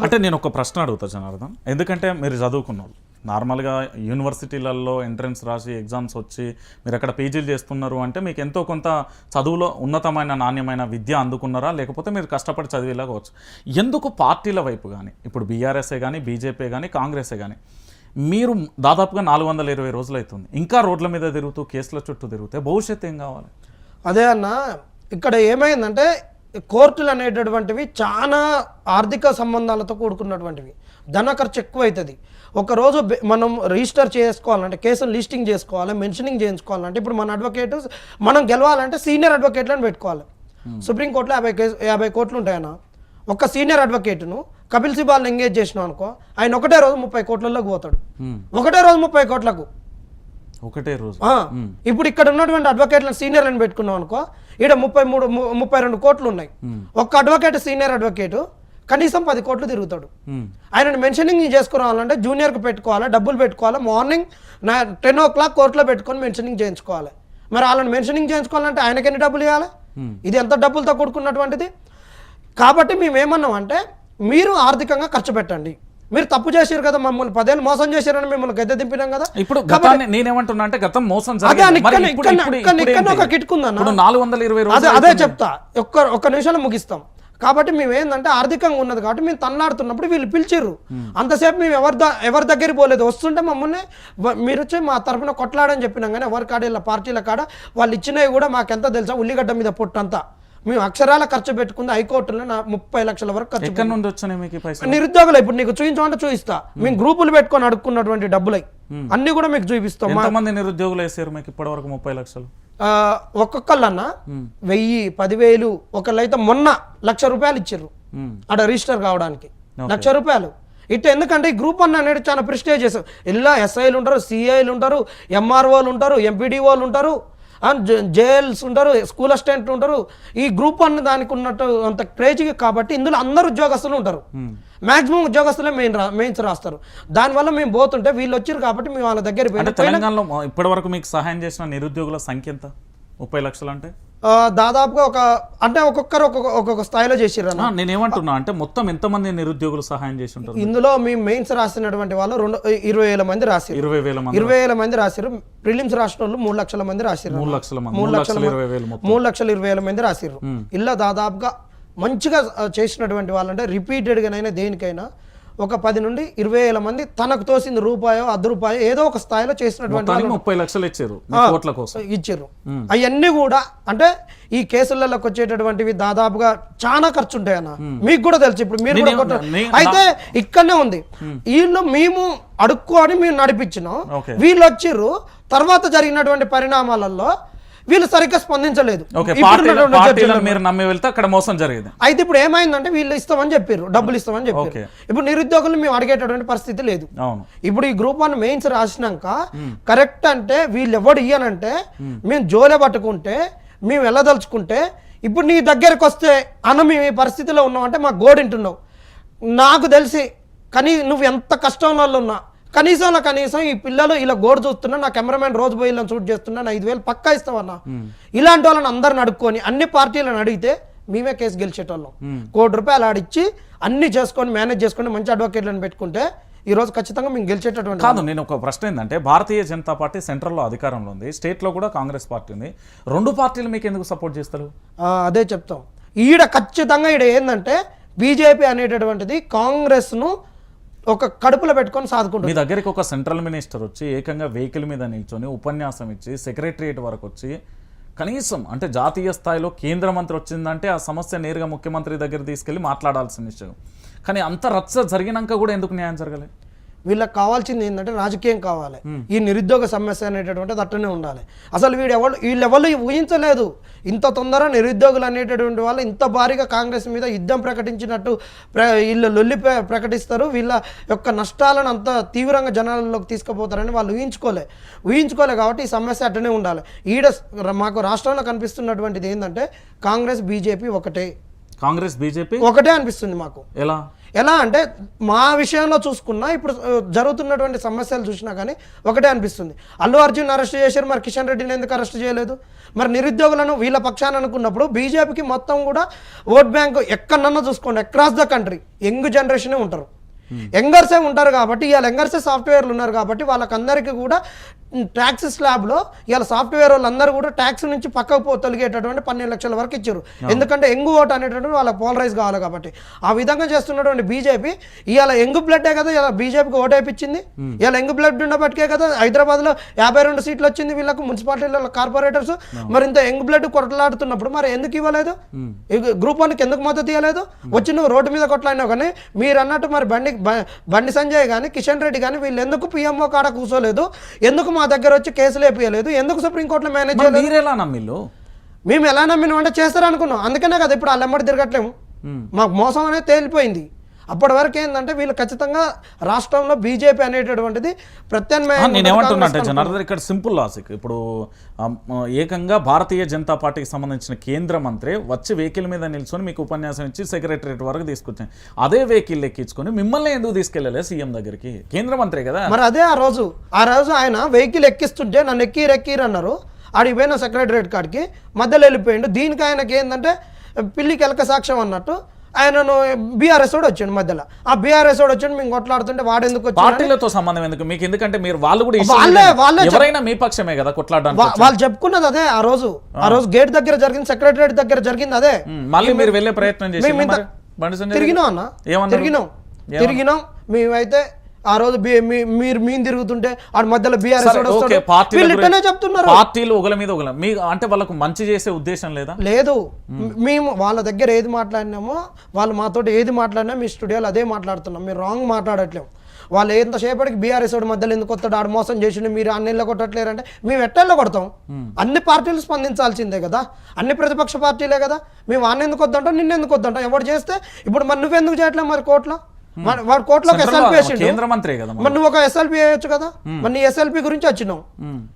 అంటే నేను ఒక ప్రశ్న అడుగుతా జనార్దన్, ఎందుకంటే మీరు చదువుకున్నారు నార్మల్గా యూనివర్సిటీలలో ఎంట్రన్స్ రాసి ఎగ్జామ్స్ వచ్చి మీరు అక్కడ పీజీలు చేస్తున్నారు అంటే మీకు ఎంతో కొంత చదువులో ఉన్నతమైన నాణ్యమైన విద్య అందుకున్నారా, లేకపోతే మీరు కష్టపడి చదివేలాగవచ్చు. ఎందుకు పార్టీల వైపు కానీ ఇప్పుడు బీఆర్ఎస్ఏ కానీ బీజేపీ కానీ కాంగ్రెసే కానీ మీరు దాదాపుగా 420 రోజులు అవుతుంది ఇంకా రోడ్ల మీద తిరుగుతూ కేసుల చుట్టూ తిరిగితే భవిష్యత్తు ఏం కావాలి? అదే అన్న, ఇక్కడ ఏమైందంటే కోర్టులు అనేటటువంటివి చాలా ఆర్థిక సంబంధాలతో కూడుకున్నటువంటివి, ధన ఖర్చు ఎక్కువ అవుతుంది. ఒకరోజు మనం రిజిస్టర్ చేసుకోవాలంటే, కేసులు లిస్టింగ్ చేసుకోవాలి, మెన్షనింగ్ చేయించుకోవాలంటే, ఇప్పుడు మన అడ్వకేట్ మనం గెలవాలంటే సీనియర్ అడ్వకేట్లను పెట్టుకోవాలి. సుప్రీంకోర్టులో 50 కోట్లు ఉంటాయన్న. ఒక సీనియర్ అడ్వకేట్ను కపిల్ సిబాల్ని ఎంగేజ్ చేసినాం అనుకో, ఆయన ఒకటే రోజు 30 కోట్లలోకి పోతాడు. ఒకటే రోజు 30 కోట్లకు ఒకటే రోజు. ఇప్పుడు ఇక్కడ ఉన్నటువంటి అడ్వకేట్లను సీనియర్లను పెట్టుకున్నాం అనుకో, ఇక్కడ 32 కోట్లు ఉన్నాయి. ఒక్క అడ్వకేట్ సీనియర్ అడ్వకేట్ కనీసం 10 కోట్లు తిరుగుతాడు. ఆయనను మెన్షనింగ్ చేసుకురావాలంటే జూనియర్కి పెట్టుకోవాలి, డబ్బులు పెట్టుకోవాలి. మార్నింగ్ 10 o'clock కోర్టులో పెట్టుకొని మెన్షనింగ్ చేయించుకోవాలి. మరి వాళ్ళని మెన్షనింగ్ చేయించుకోవాలంటే ఆయనకి ఎన్ని డబ్బులు ఇవ్వాలి? ఇది ఎంత డబ్బులతో కూడుకున్నటువంటిది. కాబట్టి మేము ఏమన్నామంటే, మీరు ఆర్థికంగా ఖర్చు పెట్టండి. మీరు తప్పు చేశారు కదా, మమ్మల్ని 10 ఏళ్ళు మోసం చేశారని మిమ్మల్ని గద్దె దింపినాం కదా. ఇప్పుడు నేనేమంటున్నా అంటే గతం మోసం ఒక కిట్టుకుందన్న, 420 అదే చెప్తా, ఒక్క నిమిషంలో ముగిస్తాం. కాబట్టి మేము ఏంటంటే ఆర్థికంగా ఉన్నది కాబట్టి మేము తన్నాడుతున్నప్పుడు వీళ్ళు పిలిచిర్రు. అంతసేపు మేము ఎవరి దగ్గరికి పోలేదు. వస్తుంటే మమ్మల్ని మీరు వచ్చి మా తరఫున కొట్లాడని చెప్పినాం, కానీ ఎవరి కాడ ఇలా పార్టీల కాడ వాళ్ళు ఇచ్చినవి కూడా మాకెంత తెలుసా, ఉల్లిగడ్డ మీద పొట్టంతా. మేము అక్షరాల ఖర్చు పెట్టుకుంది హైకోర్టులో 30 లక్షల వరకు ఖర్చు. ఎక్కడి నుండి వచ్చాయి మీకు పైసలు? నిరుద్యోగులు ఇప్పుడు నీకు చూపించమంటే చూపిస్తా. మేము గ్రూపులు పెట్టుకొని అడుక్కున్నటువంటి డబ్బులై అన్ని కూడా మీకు చూపిస్తాం. ఎంతమంది నిరుద్యోగులు వేసారు మీకు ఇప్పటి వరకు 30 లక్షలు? ఒక్కొక్కళ్ళన్న 1000, 10,000, ఒకళ్ళైతే మొన్న 1,00,000 రూపాయలు ఇచ్చారు అక్కడ రిజిస్టర్ కావడానికి. 1,00,000 రూపాయలు ఇట్లా. ఎందుకంటే ఈ గ్రూప్ 1 అనేది చాలా ప్రిస్టేజ్ చేస్తారు. ఇలా ఎస్ఐలు ఉంటారు, సిఐలు ఉంటారు, ఎంఆర్ఓలు ఉంటారు, ఎంపీడీఓలు ఉంటారు, జేఎల్స్ ఉంటారు, స్కూల్ అసిస్టెంట్లు ఉంటారు. ఈ గ్రూప్ 1 దానికి ఉన్నట్టు అంత క్రేజీగా కాబట్టి ఇందులో అందరు ఉద్యోగస్తులు ఉంటారు. మాక్సిమం ఉద్యోగస్తులే మెయిన్స్ రాస్తారు. దానివల్ల మేము పోతుంటే వీళ్ళు వచ్చారు కాబట్టి మేము వాళ్ళ దగ్గర పోయి. తెలంగాణలో ఇప్పటి వరకు మీకు సహాయం చేసిన నిరుద్యోగుల సంఖ్య ఎంత? 30 లక్షలు అంటే దాదాపుగా ఒక్కొక్కరు ఒక్కొక్క స్థాయిలో చేసిర్రు. నేనేమంటున్నా అంటే మొత్తం ఎంతమంది నిరుద్యోగులు సహాయం చేసి ఉంటారు? ఇందులో మేము మెయిన్స్ రాసినటువంటి వాళ్ళు 20,000 మంది రాశారు. 20,000 మంది రాశారు. ప్రిలిమ్స్ రాసిన వాళ్ళు 3 లక్షల మంది రాశారు. 3,20,000 మంది రాశారు. ఇలా దాదాపుగా మంచిగా చేసినటువంటి వాళ్ళంటే రిపీటెడ్గానైనా దేనికైనా ఒక 10 నుండి 20,000 మంది తనకు తోసింది రూపాయో 10 రూపాయో ఏదో ఒక స్థాయిలో చేసినటువంటి 30 లక్షలు ఇచ్చారు. అవన్నీ కూడా అంటే ఈ కేసులలోకి వచ్చేటటువంటివి దాదాపుగా చాలా ఖర్చు ఉంటాయి అన్న, మీకు కూడా తెలుసు. ఇప్పుడు మీరు కూడా అయితే ఇక్కడనే ఉంది. వీళ్ళు మేము అడుక్కొని మేము నడిపించినాం, వీళ్ళు వచ్చిర్రు. తర్వాత జరిగినటువంటి పరిణామాలలో వీళ్ళు సరిగ్గా స్పందించలేదు. అయితే ఇప్పుడు ఏమైందంటే వీళ్ళు ఇస్తామని చెప్పారు, డబ్బులు ఇస్తామని చెప్పారు. ఇప్పుడు నిరుద్యోగులు మేము అడిగేటటువంటి పరిస్థితి లేదు. ఇప్పుడు ఈ గ్రూప్ 1 మెయిన్స్ రాసినాక కరెక్ట్ అంటే వీళ్ళు ఎవడు ఇయ్యనంటే మేము జోలే పట్టుకుంటే మేము వెళ్ళదలుచుకుంటే ఇప్పుడు నీ దగ్గరకు వస్తే అన్న మేము ఈ పరిస్థితిలో ఉన్నామంటే మాకు గోడింటున్నావు. నాకు తెలిసి కానీ నువ్వు ఎంత కష్టంలో ఉన్నా కనీసం ఈ పిల్లలు ఇలా గోడు చూస్తున్నా, నా కెమెరామెన్ రోజు పోయి ఇలా షూట్ చేస్తున్నా, నా 5,000 పక్కా ఇస్తావన్నా. ఇలాంటి వాళ్ళని అందరిని అడుక్కొని అన్ని పార్టీలను అడిగితే మేమే కేసు గెలిచేటోళ్ళం. ₹1,00,00,000 ఆడిచ్చి అన్ని చేసుకొని మేనేజ్ చేసుకొని మంచి అడ్వకేట్లను పెట్టుకుంటే ఈ రోజు ఖచ్చితంగా మేము గెలిచేటటువంటి కాదు. నేను ఒక ప్రశ్న ఏంటంటే, భారతీయ జనతా పార్టీ సెంట్రల్లో అధికారంలో ఉంది, స్టేట్లో కూడా కాంగ్రెస్ పార్టీ ఉంది. 2 పార్టీలు మీకు ఎందుకు సపోర్ట్ చేస్తారు? అదే చెప్తాం. ఖచ్చితంగా ఏంటంటే బీజేపీ అనేటటువంటిది కాంగ్రెస్ను ఒక కడుపులో పెట్టుకొని సాదుకుంటుంది. మీ దగ్గరికి ఒక సెంట్రల్ మినిస్టర్ వచ్చి ఏకంగా వెహికల్ మీద నిల్చొని ఉపన్యాసం ఇచ్చి సెక్రటరియట్ వరకు వచ్చి కనీసం అంటే జాతీయ స్థాయిలో కేంద్ర మంత్రి వచ్చిందంటే ఆ సమస్య నేరుగా ముఖ్యమంత్రి దగ్గర తీసుకెళ్లి మాట్లాడాల్సిన విషయం. కానీ అంత రచ్చ జరిగినాక కూడా ఎందుకు న్యాయం జరగలేదు? వీళ్ళకి కావాల్సింది ఏంటంటే రాజకీయం కావాలి. ఈ నిరుద్యోగ సమస్య అనేటటువంటిది అట్టనే ఉండాలి. అసలు వీళ్ళెవరు ఊహించలేదు ఇంత తొందర నిరుద్యోగులు అనేటటువంటి వాళ్ళు ఇంత భారీగా కాంగ్రెస్ మీద యుద్ధం ప్రకటించినట్టు వీళ్ళు లొల్లి ప్రకటిస్తారు, వీళ్ళ యొక్క నష్టాలను అంత తీవ్రంగా జనాలలోకి తీసుకుపోతారని వాళ్ళు ఊహించుకోలే కాబట్టి ఈ సమస్య అట్టనే ఉండాలి. మాకు రాష్ట్రంలో కనిపిస్తున్నటువంటిది ఏంటంటే కాంగ్రెస్ బీజేపీ ఒకటే. కాంగ్రెస్ బీజేపీ ఒకటే అనిపిస్తుంది మాకు. ఎలా అంటే మా విషయంలో చూసుకున్నా ఇప్పుడు జరుగుతున్నటువంటి సమస్యలు చూసినా కానీ ఒకటే అనిపిస్తుంది. అల్లు అర్జున్ అరెస్ట్ చేశారు, మరి కిషన్ రెడ్డిని ఎందుకు అరెస్ట్ చేయలేదు? మరి నిరుద్యోగులను వీళ్ళ పక్షాన అనుకున్నప్పుడు బీజేపీకి మొత్తం కూడా ఓట్ బ్యాంక్ ఎక్కడన్నా చూసుకోండి, అక్రాస్ ద కంట్రీ యంగ్ జనరేషనే ఉంటారు, యంగర్సే ఉంటారు. కాబట్టి ఇవాళ యంగర్సే సాఫ్ట్వేర్లు ఉన్నారు కాబట్టి వాళ్ళకందరికీ కూడా ట్యాక్స్ స్లాబ్లో ఇవాళ సాఫ్ట్వేర్ వాళ్ళందరూ కూడా ట్యాక్స్ నుంచి పక్కకు తొలగేటటువంటి 12 లక్షల వరకు ఇచ్చారు. ఎందుకంటే యంగ్ ఓట్ అనేటువంటి వాళ్ళకి పోలరైజ్ కావాలి కాబట్టి. ఆ విధంగా చేస్తున్నటువంటి బీజేపీ ఇవాళ యంగ్ బ్లడ్డే కదా ఇలా బీజేపీకి ఓటు వేయించింది. ఇవాళ యంగ్ బ్లడ్ ఉండబట్టికే కదా హైదరాబాద్లో 52 సీట్లు వచ్చింది వీళ్ళకు, మున్సిపాలిటీల కార్పొరేటర్స్. మరి ఇంత యంగ్ బ్లడ్ కొట్లాడుతున్నప్పుడు మరి ఎందుకు ఇవ్వలేదు? గ్రూప్ 1కి ఎందుకు మద్దతు ఇవ్వలేదు? వచ్చి నువ్వు రోడ్డు మీద కొట్లాడినావు. కానీ మీరు అన్నట్టు మరి బండి సంజయ్ కానీ కిషన్ రెడ్డి కానీ వీళ్ళు ఎందుకు పిఎంఓ కాడ కూర్చోలేదు? ఎందుకు మా దగ్గర వచ్చి కేసులు వేపియలేదు? ఎందుకు సుప్రీంకోర్టులో మేనేజ్ చేయలేదు? మేము ఎలా నమ్మినాం అంటే చేస్తారనుకున్నాం. అందుకనే కదా ఇప్పుడు వాళ్ళు ఎమ్మడి తిరగట్లేము. మాకు మోసం అనేది తేలిపోయింది. అప్పటి వరకు ఏంటంటే వీళ్ళు ఖచ్చితంగా రాష్ట్రంలో బీజేపీ అనేటటువంటిది ప్రత్యామ్నాయం. నేనేమంటున్నాంటే జనార్దన్ ఇక్కడ సింపుల్ లాజిక్. ఇప్పుడు ఏకంగా భారతీయ జనతా పార్టీకి సంబంధించిన కేంద్ర మంత్రి వచ్చి వెహికల్ మీద నిల్చొని మీకు ఉపన్యాసం ఇచ్చి సెక్రటరేట్ వరకు తీసుకొచ్చాను. అదే వెహికల్ ఎక్కించుకొని మిమ్మల్ని ఎందుకు తీసుకెళ్ళలే సీఎం దగ్గరికి? కేంద్ర మంత్రి కదా. మరి అదే ఆ రోజు ఆయన వెహికల్ ఎక్కిస్తుంటే నన్ను ఎక్కిరన్నారు. ఆడికి పోయిన సెక్రటరేట్ కాడికి మధ్యలో వెళ్ళిపోయిండు. దీనికి ఆయనకి ఏంటంటే పిల్లికి ఎలక సాక్ష్యం అన్నట్టు ఆయనను బీఆర్ఎస్ వాడు వచ్చాడు మధ్యలో. ఆ బీఆర్ఎస్ వాడు వచ్చాడు మేము కొట్లాడుతుంటే వాడు ఎందుకు పార్టీలతో సంబంధం ఎందుకు మీకు? ఎందుకంటే మీరు వాళ్ళు కూడా ఎవరైనా మీ పక్షమే కదా కొట్లాడడానికి. వాళ్ళు చెప్పుకున్నది అదే. ఆ రోజు గేట్ దగ్గర జరిగింది, సెక్రటరేట్ దగ్గర జరిగింది అదే. మళ్ళీ మీరు వెళ్ళే ప్రయత్నం చేసి తిరిగినాం అన్న, తిరిగినాం మేమైతే. ఆ రోజు మీరు తిరుగుతుంటే ఆడు మధ్యలో బీఆర్ఎస్ చెప్తున్నారు పార్టీలు ఒకల మీద ఒకల మీ అంటే వాళ్ళకు మంచి చేసే ఉద్దేశం లేదు. మేము వాళ్ళ దగ్గర ఏది మాట్లాడినామో వాళ్ళు మాతోటి ఏది మాట్లాడినా మీ స్టూడియోలో అదే మాట్లాడుతున్నాం. మీరు రాంగ్ మాట్లాడట్లేము. వాళ్ళు ఎంతసేపటికి బీఆర్ఎస్ వాడు మధ్యలో ఎందుకు వస్తాడు, ఆడు మోసం చేసిండు, మీరు అన్నిళ్ళ కొట్టట్లేరంటే మేము ఎట్టెళ్ళ కొడతాం? అన్ని పార్టీలు స్పందించాల్సిందే కదా, అన్ని ప్రతిపక్ష పార్టీలే కదా. మేము అన్న ఎందుకు వద్దంటాం, నిన్నెందుకు వద్దంటాం? ఎవరు చేస్తే ఇప్పుడు మరి నువ్వెందుకు చేయట్లేదు? మరి కోర్టులో వాడు కోర్టులోకి ఎస్ఎల్పీ వేసిండు, కేంద్ర మంత్రి కదా, మరి నువ్వు ఒక ఎస్ఎల్పీ వేయొచ్చు కదా. మరి నీ ఎస్ఎల్పీ గురించి వచ్చినావు.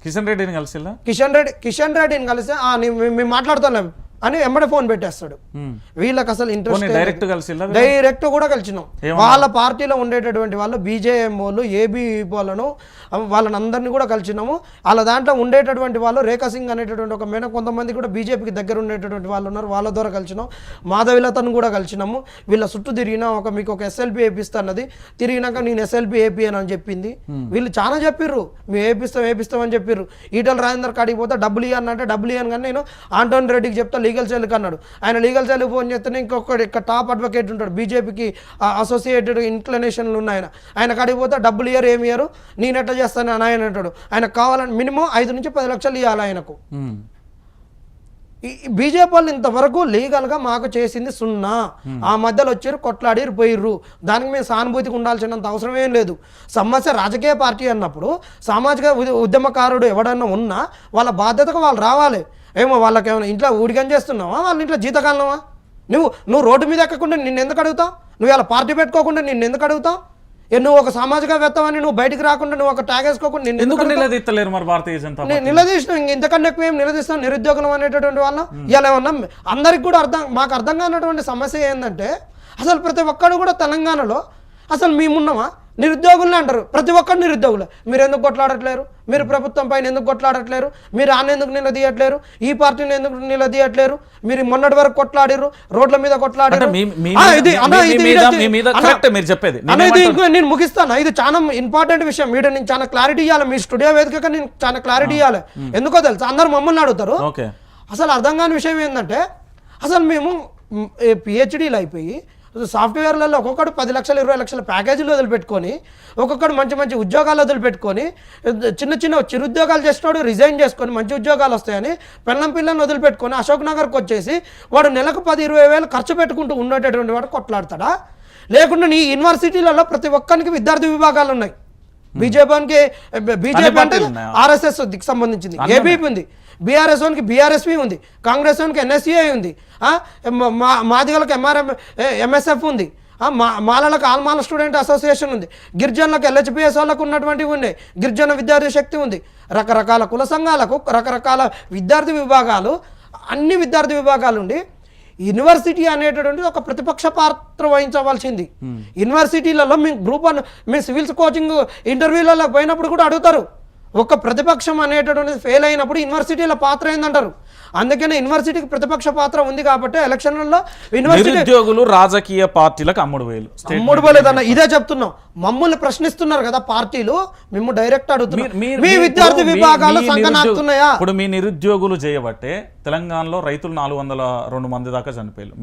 కిషన్ రెడ్డిని కలిసి కిషన్ రెడ్డిని కలిసి మేము మాట్లాడుతున్నాం అని ఎమ్మడే ఫోన్ పెట్టేస్తాడు. వీళ్ళకి అసలు ఇంట్రెస్ట్ డైరెక్ట్ కూడా కలిసినాం. వాళ్ళ పార్టీలో ఉండేటటువంటి వాళ్ళు బీజేఎంఓలు ఏబీలను వాళ్ళని అందరినీ కూడా కలిసినాము. వాళ్ళ దాంట్లో ఉండేటటువంటి వాళ్ళు రేఖా సింగ్ అనేటటువంటి ఒక మేడం, కొంతమంది కూడా బీజేపీకి దగ్గర ఉండేటటువంటి వాళ్ళు ఉన్నారు, వాళ్ళ ద్వారా కలిసినాం. మాధవిలతను కూడా కలిసినాము. వీళ్ళ చుట్టూ తిరిగినా మీకు ఒక ఎస్ఎల్పీ వేపిస్తానది, తిరిగినాక నేను ఎస్ఎల్పీ వేపియను అని చెప్పింది. వీళ్ళు చాలా చెప్పిర్రు, మేము వేపిస్తాం అని చెప్పిర్రు. ఈటల రాజేందర్ కాడికి పోతే డబ్బులు ఇవ్వనంటే డబ్బులు ఇవ్వను. కానీ నేను ఆంటోని రెడ్డికి చెప్తా లీగల్ సెల్కి అన్నాడు. ఆయన లీగల్ సెల్కి ఫోన్ చేస్తేనే ఇంకొకటి ఇక్కడ టాప్ అడ్వకేట్ ఉంటాడు, బీజేపీకి అసోసియేటెడ్ ఇన్క్లినేషన్లు ఉన్నాయి. ఆయన కాడికి పోతే డబ్బులు ఇయ్యరు, ఏమి ఇయ్యరు, నేను ఎట్లా చేస్తాను అని ఆయన అంటాడు. ఆయనకు కావాలని మినిమం 5 నుంచి 10 లక్షలు ఇవ్వాలి ఆయనకు. బీజేపీ వాళ్ళు ఇంతవరకు లీగల్గా మాకు చేసింది 0. ఆ మధ్యలో వచ్చారు, కొట్లాడిరు, పోయిర్రు. దానికి మేము సానుభూతికి ఉండాల్సినంత అవసరం ఏం లేదు. సమస్య రాజకీయ పార్టీ అన్నప్పుడు సామాజిక ఉద్యమకారుడు ఎవడన్నా ఉన్నా వాళ్ళ బాధ్యతగా వాళ్ళు రావాలి. ఏమో వాళ్ళకి ఏమైనా ఇంట్లో ఊడిగం చేస్తున్నావా, వాళ్ళ ఇంట్లో జీతకాలనవా? నువ్వు రోడ్డు మీద ఎక్కకుండా నిన్ను ఎందుకు అడుగుతావు? నువ్వు ఇలా పార్టీ పెట్టుకోకుండా నిన్ను ఎందుకు అడుగుతావు? నువ్వు ఒక సామాజికవేత్తవని నువ్వు బయటకు రాకుండా నువ్వు ఒక ట్యాగ్ వేసుకోకుండా నిలదీసినావు. ఇంతకన్నా ఎక్కువ ఏం నిలదీస్తాం? నిరుద్యోగులం అనేటటువంటి వాళ్ళం ఇలా ఏమన్నా అందరికి కూడా మాకు అర్థం కానటువంటి సమస్య ఏంటంటే అసలు ప్రతి ఒక్కడు కూడా తెలంగాణలో అసలు మేమున్నామా? నిరుద్యోగులనే అంటారు, ప్రతి ఒక్కరు నిరుద్యోగులే. మీరు ఎందుకు కొట్లాడట్లేరు? మీరు ప్రభుత్వం పైన ఎందుకు కొట్లాడట్లేరు? మీరు ఆయన ఎందుకు నిలదీయట్లేరు? ఈ పార్టీని ఎందుకు నిలదీయట్లేరు? మీరు మొన్నటి వరకు కొట్లాడిరు, రోడ్ల మీద కొట్లాడారు. నేను ముగిస్తాను. ఇది చాలా ఇంపార్టెంట్ విషయం. మీరు నేను చాలా క్లారిటీ ఇవ్వాలి, మీ స్టూడియో వేదికగా నేను చాలా క్లారిటీ ఇవ్వాలి. ఎందుకో తెలుసు, అందరు మమ్మల్ని అడుగుతారు. అసలు అర్థం కాని విషయం ఏంటంటే అసలు మేము పిహెచ్డీలు అయిపోయి సాఫ్ట్వేర్లలో ఒక్కొక్కడు 10 లక్షలు 20 లక్షల ప్యాకేజీలు వదిలిపెట్టుకొని, ఒక్కొక్కడు మంచి మంచి ఉద్యోగాలు వదిలిపెట్టుకొని, చిన్న చిరుద్యోగాలు చేసినాడు రిజైన్ చేసుకొని మంచి ఉద్యోగాలు వస్తాయని పిల్లని వదిలిపెట్టుకొని అశోక్ నగర్కి వచ్చేసి వాడు నెలకు 10-20 వేలు ఖర్చు పెట్టుకుంటూ ఉండేటటువంటి వాడు కొట్లాడతాడా? లేకుండా నీ యూనివర్సిటీలలో ప్రతి ఒక్కరికి విద్యార్థి విభాగాలు ఉన్నాయి. బీజేపీ అంటే ఆర్ఎస్ఎస్ దిక్కు సంబంధించింది, ఏబీపీ ఉంది, బీఆర్ఎస్ వానికి బీఆర్ఎస్పీ ఉంది, కాంగ్రెస్ వానికి ఎన్ఎస్సీఐ ఉంది, మాదిగలకు ఎంఎస్ఎఫ్ ఉంది, మాలలకు ఆల్మాల స్టూడెంట్ అసోసియేషన్ ఉంది, గిరిజనులకు ఎల్హెచ్పిఎస్ వాళ్ళకు ఉన్నటువంటివి ఉన్నాయి, గిరిజన విద్యార్థి శక్తి ఉంది, రకరకాల కుల సంఘాలకు రకరకాల విద్యార్థి విభాగాలు, అన్ని విద్యార్థి విభాగాలు ఉండి యూనివర్సిటీ అనేటటువంటిది ఒక ప్రతిపక్ష పాత్ర వహించవలసింది. యూనివర్సిటీలలో మేము గ్రూప్ 1 మేము సివిల్స్ కోచింగ్ ఇంటర్వ్యూలలో పోయినప్పుడు కూడా అడుగుతారు, ఒక ప్రతిపక్షం అనేటటువంటిది ఫెయిల్ అయినప్పుడు యూనివర్సిటీల పాత్ర ఏందంటారు. అందుకనే యూనివర్సిటీకి ప్రతిపక్ష పాత్ర ఉంది కాబట్టి ఎలక్షన్లలో యూనివర్సిటీ నిరుద్యోగులు రాజకీయ పార్టీలకు అమ్ముడు అమ్ముడుపోలేదన్న ఇదే చెప్తున్నాం. మమ్మల్ని ప్రశ్నిస్తున్నారు కదా పార్టీలు, మేము డైరెక్ట్ అడుగుతున్నాం, మీ విద్యార్థి విభాగాలు సంకనాకుతున్నాయా? ఇప్పుడు మీ నిరుద్యోగులు చేయబట్టే తెలంగాణలో రైతులు 402 మంది దాకా చనిపోయారు.